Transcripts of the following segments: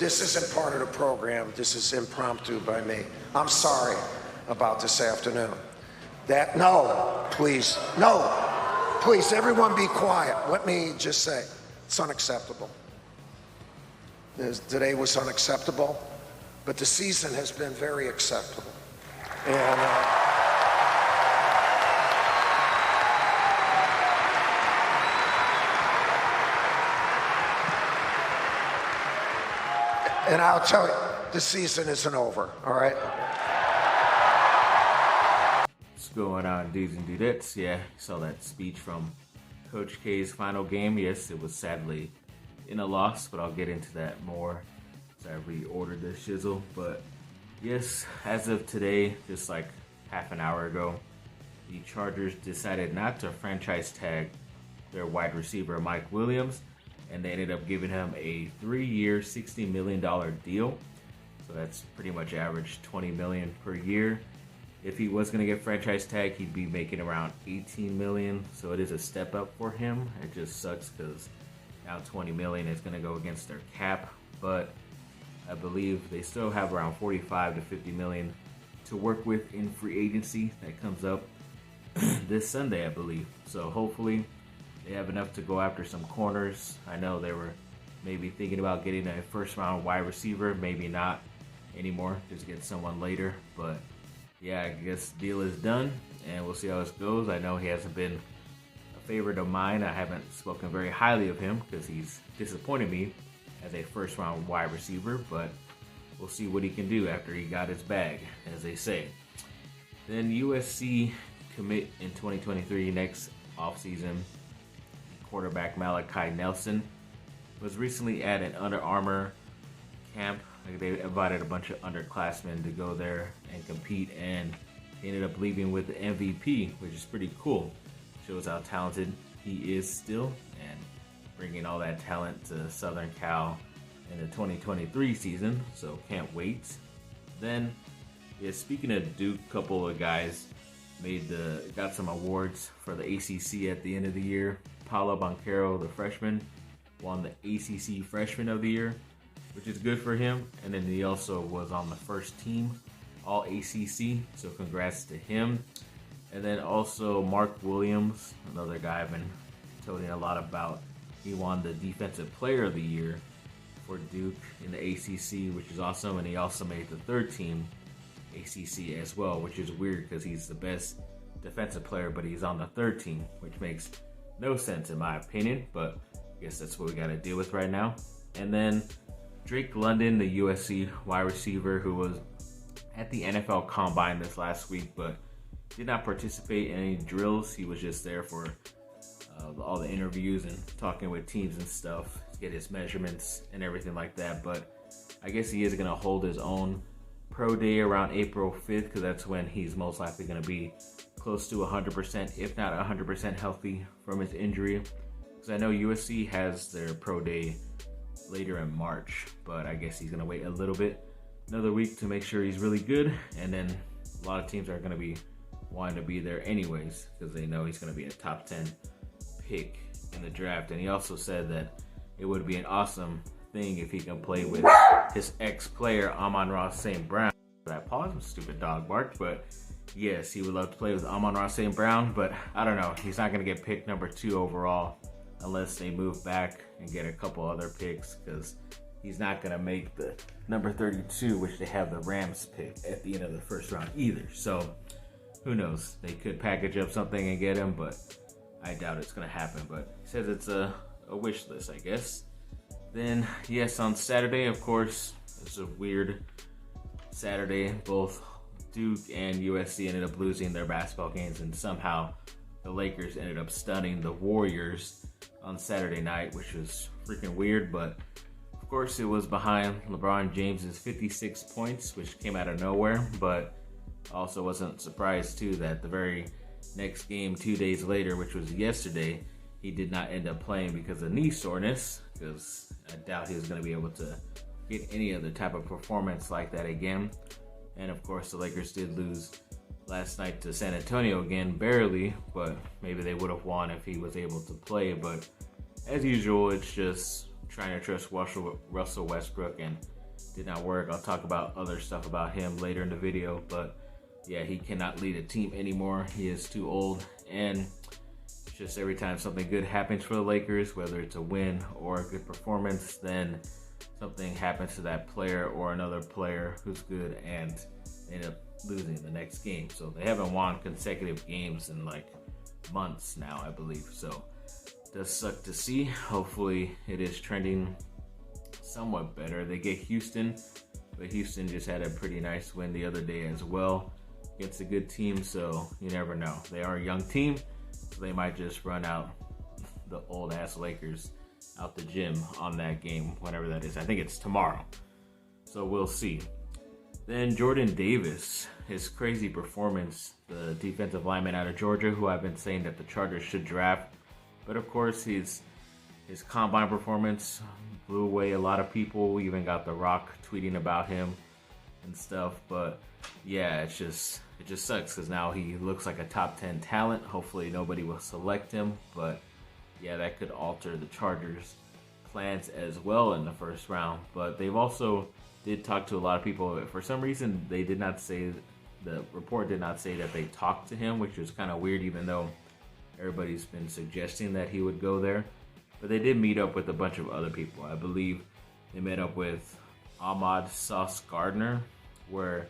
This isn't part of the program. This is impromptu by me. I'm sorry about this afternoon. No, please, everyone be quiet. Let me just say, it's unacceptable. Today was unacceptable, but the season has been very acceptable. And I'll tell you, the season isn't over, all right? What's going on, dudes and dudettes? Yeah, saw that speech from Coach K's final game. Yes, it was sadly in a loss, but I'll get into that more as I reordered the shizzle. But yes, as of today, just like half an hour ago, the Chargers decided not to franchise tag their wide receiver Mike Williams, and they ended up giving him a 3-year, $60 million deal. So that's pretty much average $20 million per year. If he was going to get franchise tag, he'd be making around $18 million. So it is a step up for him. It just sucks because now $20 million is going to go against their cap. But I believe they still have around $45 to $50 million to work with in free agency that comes up this Sunday, I believe. So hopefully they have enough to go after some corners. I know they were maybe thinking about getting a first-round wide receiver. Maybe not anymore. Just get someone later. But yeah, I guess the deal is done, and we'll see how this goes. I know he hasn't been a favorite of mine. I haven't spoken very highly of him because he's disappointed me as a first-round wide receiver. But we'll see what he can do after he got his bag, as they say. Then USC commit in 2023 next offseason. Quarterback Malachi Nelson was recently at an Under Armour camp. They invited a bunch of underclassmen to go there and compete, and he ended up leaving with the MVP, which is pretty cool. Shows how talented he is still, and bringing all that talent to Southern Cal in the 2023 season, so can't wait. Then, yeah, speaking of Duke, a couple of guys got some awards for the ACC at the end of the year. Paolo Banchero, the freshman, won the ACC Freshman of the Year, which is good for him. And then he also was on the first team All ACC, so congrats to him. And then also Mark Williams, another guy I've been toting a lot about. He won the Defensive Player of the Year for Duke in the ACC, which is awesome. And he also made the third team ACC as well, which is weird because he's the best defensive player, but he's on the third team, which makes no sense in my opinion, but I guess that's what we got to deal with right now. And then Drake London, the USC wide receiver who was at the NFL Combine this last week, but did not participate in any drills. He was just there for all the interviews and talking with teams and stuff, get his measurements and everything like that. But I guess he is going to hold his own pro day around April 5th, because that's when he's most likely going to be close to 100%, if not 100% healthy from his injury. Because I know USC has their pro day later in March, but I guess he's going to wait a little bit, another week, to make sure he's really good. And then a lot of teams are going to be wanting to be there anyways, because they know he's going to be a top 10 pick in the draft. And he also said that it would be an awesome thing if he can play with his ex-player Amon-Ra St. Brown. I paused, stupid dog barked, but yes, he would love to play with Amon-Ra St. Brown, but I don't know. He's not going to get picked number 2 overall unless they move back and get a couple other picks, because he's not going to make the number 32, which they have the Rams pick at the end of the first round either. So who knows? They could package up something and get him, but I doubt it's going to happen. But he says it's a wish list, I guess. Then, yes, on Saturday, of course, it's a weird Saturday. Both Duke and USC ended up losing their basketball games, and somehow the Lakers ended up stunning the Warriors on Saturday night, which was freaking weird. But of course, it was behind LeBron James's 56 points, which came out of nowhere. But also wasn't surprised too that the very next game 2 days later, which was yesterday, he did not end up playing because of knee soreness, because I doubt he was going to be able to get any other type of performance like that again. And of course, the Lakers did lose last night to San Antonio again, barely, but maybe they would have won if he was able to play. But as usual, it's just trying to trust Russell Westbrook and did not work. I'll talk about other stuff about him later in the video, but yeah, he cannot lead a team anymore. He is too old, and it's just every time something good happens for the Lakers, whether it's a win or a good performance, then something happens to that player or another player who's good and they end up losing the next game. So they haven't won consecutive games in like months now, I believe. So it does suck to see. Hopefully it is trending somewhat better. They get Houston, but Houston just had a pretty nice win the other day as well against a good team, so you never know. They are a young team, so they might just run out the old ass Lakers out the gym on that game, whenever that is. I think it's tomorrow, so we'll see. Then Jordan Davis, his crazy performance, the defensive lineman out of Georgia, who I've been saying that the Chargers should draft, but of course his combine performance blew away a lot of people. We even got The Rock tweeting about him and stuff, but yeah, it just sucks because now he looks like a top 10 talent. Hopefully nobody will select him, but yeah, that could alter the Chargers' plans as well in the first round. But they've also did talk to a lot of people. For some reason, they did not say, the report did not say that they talked to him, which was kind of weird, even though everybody's been suggesting that he would go there. But they did meet up with a bunch of other people. I believe they met up with Ahmad Sauce Gardner, where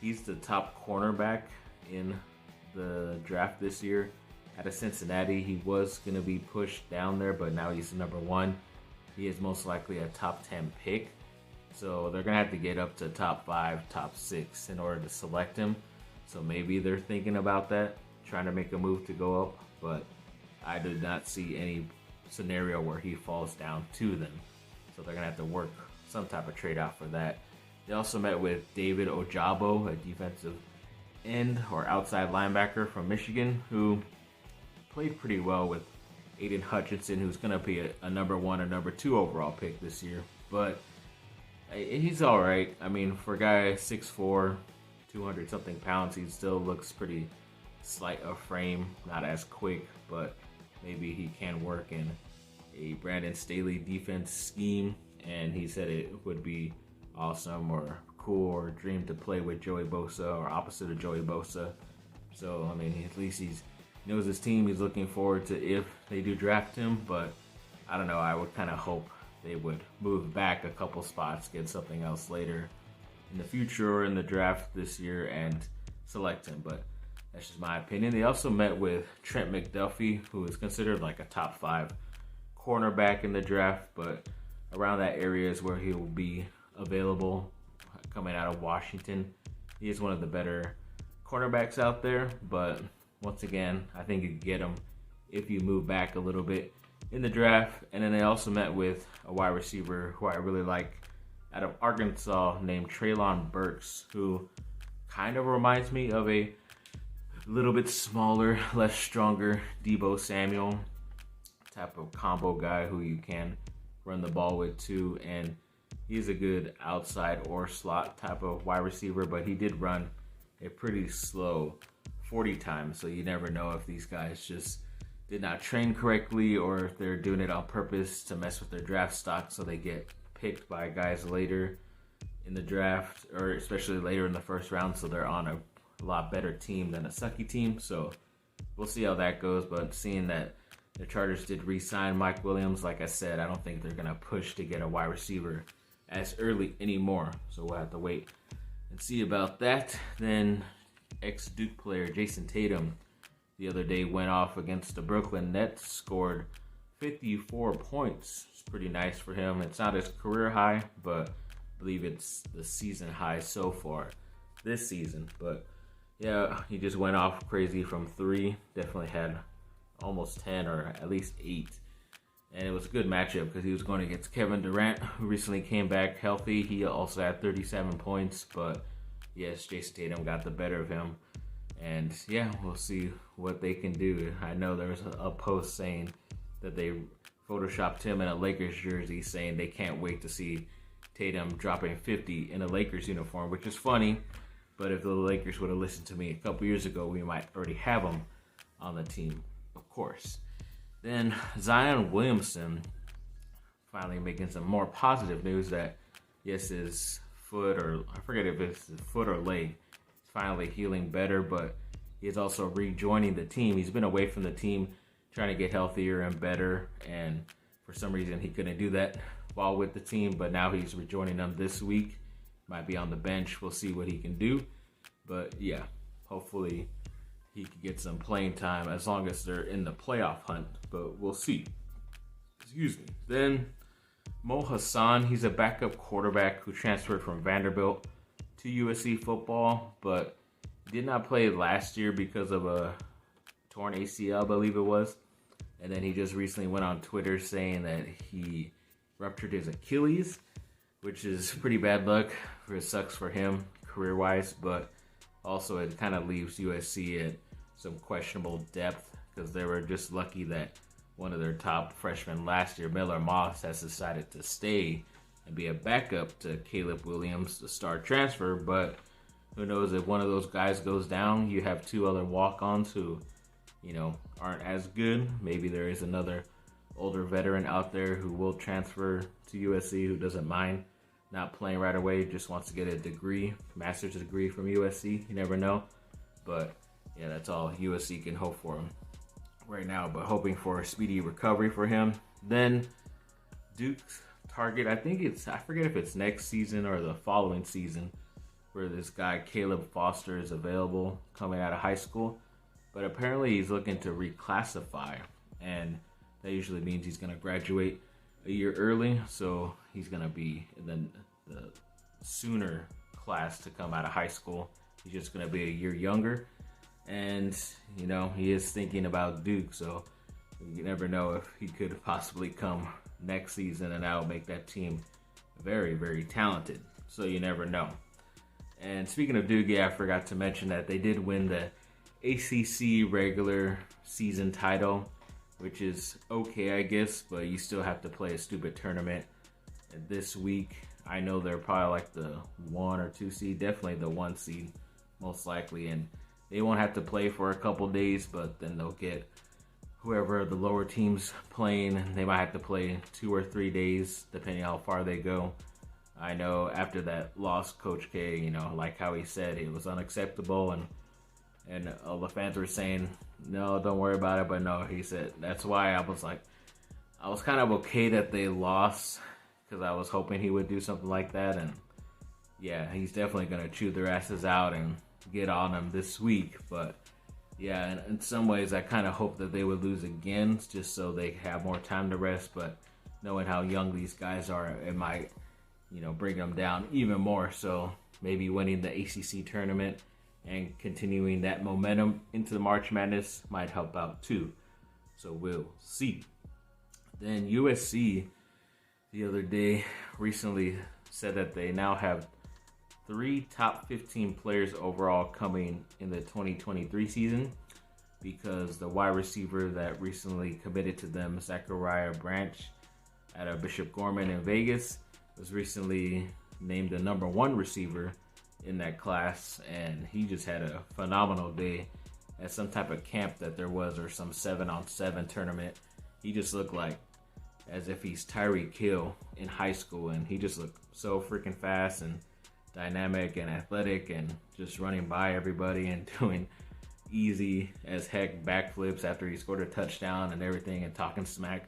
he's the top cornerback in the draft this year. Out of Cincinnati, he was going to be pushed down there, but now he's the number one. He is most likely a top 10 pick. So they're going to have to get up to top 5, top 6 in order to select him. So maybe they're thinking about that, trying to make a move to go up. But I did not see any scenario where he falls down to them. So they're going to have to work some type of trade-off for that. They also met with David Ojabo, a defensive end or outside linebacker from Michigan, who played pretty well with Aiden Hutchinson, who's going to be a number 1 or number 2 overall pick this year. But he's all right. I mean, for a guy 6'4", 200-something pounds, he still looks pretty slight of frame, not as quick, but maybe he can work in a Brandon Staley defense scheme, and he said it would be awesome or cool or dream to play with Joey Bosa or opposite of Joey Bosa. So, I mean, at least he knows his team. He's looking forward to if they do draft him, but I don't know. I would kind of hope they would move back a couple spots, get something else later in the future or in the draft this year and select him, but that's just my opinion. They also met with Trent McDuffie, who is considered like a top 5 cornerback in the draft, but around that area is where he will be available coming out of Washington. He is one of the better cornerbacks out there, but once again, I think you can get him if you move back a little bit in the draft. And then they also met with a wide receiver who I really like out of Arkansas named Treylon Burks, who kind of reminds me of a little bit smaller, less stronger Deebo Samuel type of combo guy who you can run the ball with too. And he's a good outside or slot type of wide receiver, but he did run a pretty slow 40 times, so you never know if these guys just did not train correctly or if they're doing it on purpose to mess with their draft stock so they get picked by guys later in the draft, or especially later in the first round, so they're on a lot better team than a sucky team. So we'll see how that goes, but seeing that the Chargers did re-sign Mike Williams, like I said, I don't think they're going to push to get a wide receiver as early anymore, so we'll have to wait and see about that. Then ex-Duke player Jason Tatum the other day went off against the Brooklyn Nets, scored 54 points. It's pretty nice for him. It's not his career high, but I believe it's the season high so far this season. But yeah, he just went off crazy from 3. Definitely had almost 10 or at least 8. And it was a good matchup because he was going against Kevin Durant, who recently came back healthy. He also had 37 points, but yes, Jason Tatum got the better of him. And yeah, we'll see what they can do. I know there was a post saying that they photoshopped him in a Lakers jersey, saying they can't wait to see Tatum dropping 50 in a Lakers uniform, which is funny. But if the Lakers would have listened to me a couple years ago, we might already have him on the team, of course. Then Zion Williamson finally making some more positive news that yes, his foot, or I forget if it's his foot or leg, is finally healing better, but he's also rejoining the team. He's been away from the team trying to get healthier and better, and for some reason he couldn't do that while with the team, but now he's rejoining them this week. Might be on the bench. We'll see what he can do. But yeah, hopefully he can get some playing time as long as they're in the playoff hunt, but we'll see. Excuse me. Then Mo Hassan, he's a backup quarterback who transferred from Vanderbilt to USC football, but did not play last year because of a torn ACL, I believe it was. And then he just recently went on Twitter saying that he ruptured his Achilles, which is pretty bad luck. It sucks for him career-wise, but also it kind of leaves USC at some questionable depth because they were just lucky that one of their top freshmen last year, Miller Moss, has decided to stay and be a backup to Caleb Williams, the star transfer. But who knows, if one of those guys goes down, you have two other walk-ons who, aren't as good. Maybe there is another older veteran out there who will transfer to USC who doesn't mind not playing right away, just wants to get a degree, master's degree from USC. You never know. But yeah, that's all USC can hope for him right now, but hoping for a speedy recovery for him. Then Duke's target, I forget if it's next season or the following season, where this guy Caleb Foster is available coming out of high school. But apparently he's looking to reclassify, and that usually means he's going to graduate a year early, so he's going to be in the sooner class to come out of high school. He's just going to be a year younger, and, he is thinking about Duke, so you never know if he could possibly come next season, and that will make that team very, very talented, so you never know. And speaking of Duke, I forgot to mention that they did win the ACC regular season title, which is okay, I guess, but you still have to play a stupid tournament this week. I know they're probably like the 1 or 2 seed, definitely the 1 seed, most likely, and they won't have to play for a couple days, but then they'll get whoever the lower team's playing. They might have to play 2 or 3 days, depending how far they go. I know after that loss, Coach K, like how he said, it was unacceptable, and all the fans were saying, no, don't worry about it. But no, he said, that's why I was kind of okay that they lost, because I was hoping he would do something like that. And yeah, he's definitely going to chew their asses out and get on them this week. But yeah, in some ways, I kind of hope that they would lose again, just so they have more time to rest. But knowing how young these guys are, it might, bring them down even more. So maybe winning the ACC tournament and continuing that momentum into the March Madness might help out too. So we'll see. Then USC the other day recently said that they now have 3 top 15 players overall coming in the 2023 season, because the wide receiver that recently committed to them, Zachariah Branch out of Bishop Gorman in Vegas, was recently named the number 1 receiver in that class, and he just had a phenomenal day at some type of camp that there was, or some 7-on-7 tournament. He just looked like as if he's Tyreek Hill in high school, and he just looked so freaking fast and dynamic and athletic, and just running by everybody and doing easy as heck backflips after he scored a touchdown and everything, and talking smack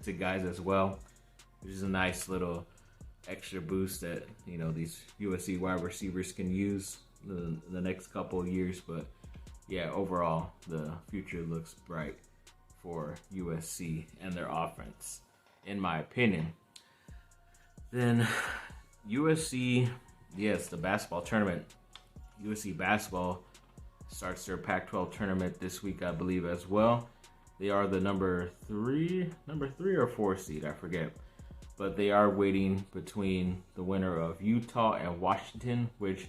to guys as well, which is a nice little extra boost that these USC wide receivers can use the next couple of years. But yeah, overall the future looks bright for USC and their offense, in my opinion. Then USC, yes, the basketball tournament. USC basketball starts their Pac-12 tournament this week, I believe, as well. They are the number 3 or 4 seed, I forget. But they are waiting between the winner of Utah and Washington, which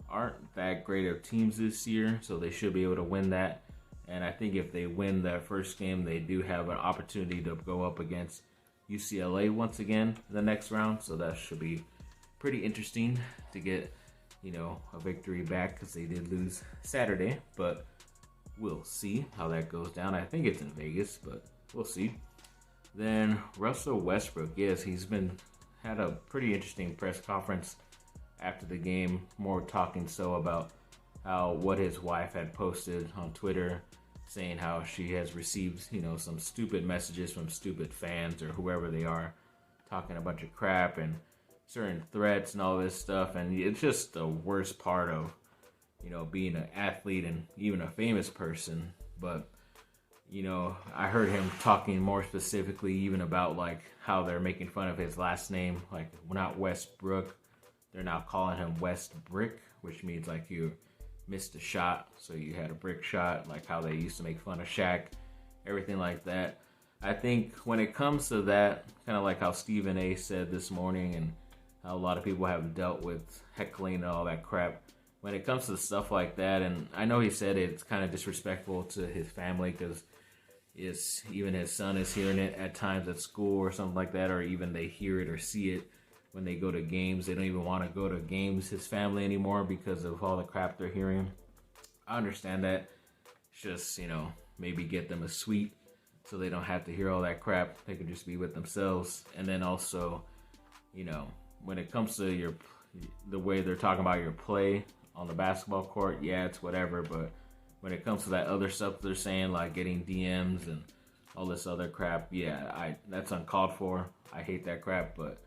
aren't that great of teams this year, so they should be able to win that. And I think if they win that first game, they do have an opportunity to go up against UCLA once again in the next round. So that should be pretty interesting to get, a victory back, because they did lose Saturday. But we'll see how that goes down. I think it's in Vegas, but we'll see. Then Russell Westbrook, yes, he's been had a pretty interesting press conference after the game, more talking so about how what his wife had posted on Twitter, saying how she has received, some stupid messages from stupid fans or whoever they are, talking a bunch of crap and certain threats and all this stuff. And it's just the worst part of, being an athlete and even a famous person. But, I heard him talking more specifically even about like how they're making fun of his last name, like not Westbrook. They're now calling him Westbrick, which means like you missed a shot, so you had a brick shot, like how they used to make fun of Shaq, everything like that. I think when it comes to that, kind of like how Stephen A said this morning and how a lot of people have dealt with heckling and all that crap, when it comes to stuff like that, and I know he said it's kind of disrespectful to his family because even his son is hearing it at times at school or something like that, or even they hear it or see it when they go to games. They don't even want to go to games, his family, anymore because of all the crap they're hearing. I understand that. It's just, maybe get them a suite so they don't have to hear all that crap. They can just be with themselves. And then also, when it comes to the way they're talking about your play on the basketball court, yeah, it's whatever. But when it comes to that other stuff they're saying, like getting DMs and all this other crap, yeah, that's uncalled for. I hate that crap, but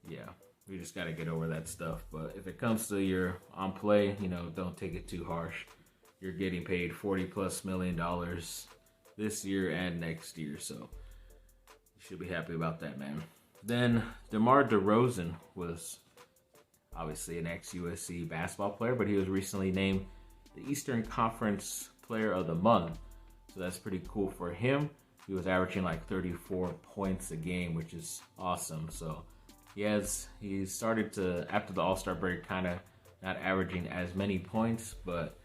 yeah, we just got to get over that stuff. But if it comes to your on play, don't take it too harsh. You're getting paid $40+ million this year and next year, so you should be happy about that, man. Then DeMar DeRozan was obviously an ex-USC basketball player, but he was recently named the Eastern Conference Player of the Month, so that's pretty cool for him. He was averaging like 34 points a game, which is awesome. So he started to, after the All-Star break, kind of not averaging as many points, but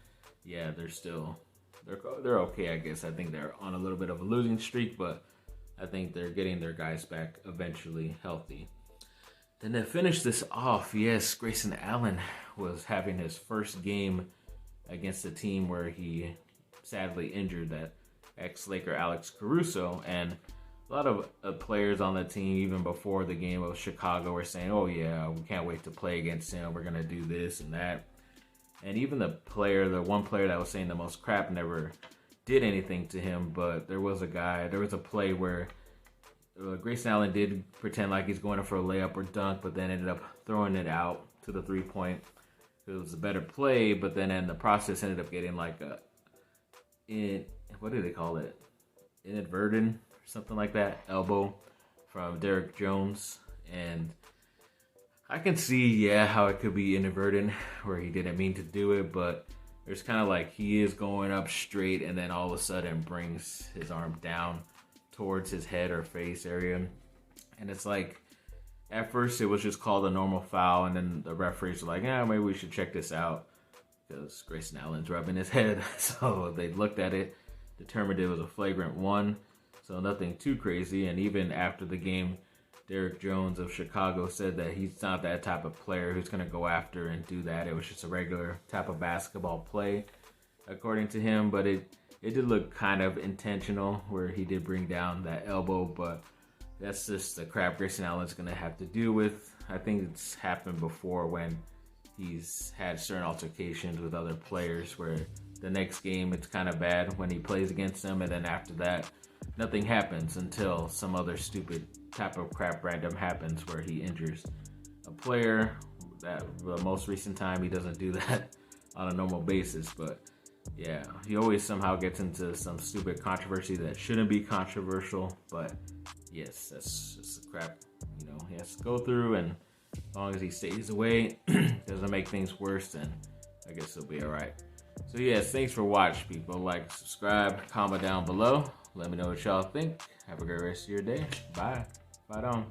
yeah, they're okay, I guess. I think they're on a little bit of a losing streak, but I think they're getting their guys back eventually healthy. Then to finish this off, yes, Grayson Allen was having his first game against a team where he sadly injured that ex-Laker Alex Caruso, and a lot of players on the team, even before the game of Chicago, were saying, oh yeah, we can't wait to play against him. We're going to do this and that. And even the one player that was saying the most crap never did anything to him. But there was a play where Grayson Allen did pretend like he's going for a layup or dunk, but then ended up throwing it out to the 3-point. It was a better play, but then in the process ended up getting like what do they call it? Inadvertent, something like that, elbow from Derrick Jones. And I can see, how it could be inadvertent, where he didn't mean to do it, but there's kind of like he is going up straight and then all of a sudden brings his arm down towards his head or face area. And it's like, at first it was just called a normal foul, and then the referees were like, maybe we should check this out because Grayson Allen's rubbing his head. So they looked at it, determined it was a flagrant 1, so nothing too crazy. And even after the game, Derrick Jones of Chicago said that he's not that type of player who's going to go after and do that. It was just a regular type of basketball play, according to him. But it did look kind of intentional, where he did bring down that elbow. But that's just the crap Grayson Allen's going to have to deal with. I think it's happened before when he's had certain altercations with other players, where the next game it's kind of bad when he plays against them, and then after that nothing happens until some other stupid type of crap random happens where he injures a player. That the most recent time he doesn't do that on a normal basis, but yeah, he always somehow gets into some stupid controversy that shouldn't be controversial. But yes, that's just the crap he has to go through, and as long as he stays away, doesn't make things worse, then I guess he'll be alright. So yes, thanks for watching, people. Like, subscribe, comment down below. Let me know what y'all think. Have a great rest of your day. Bye. Bye on.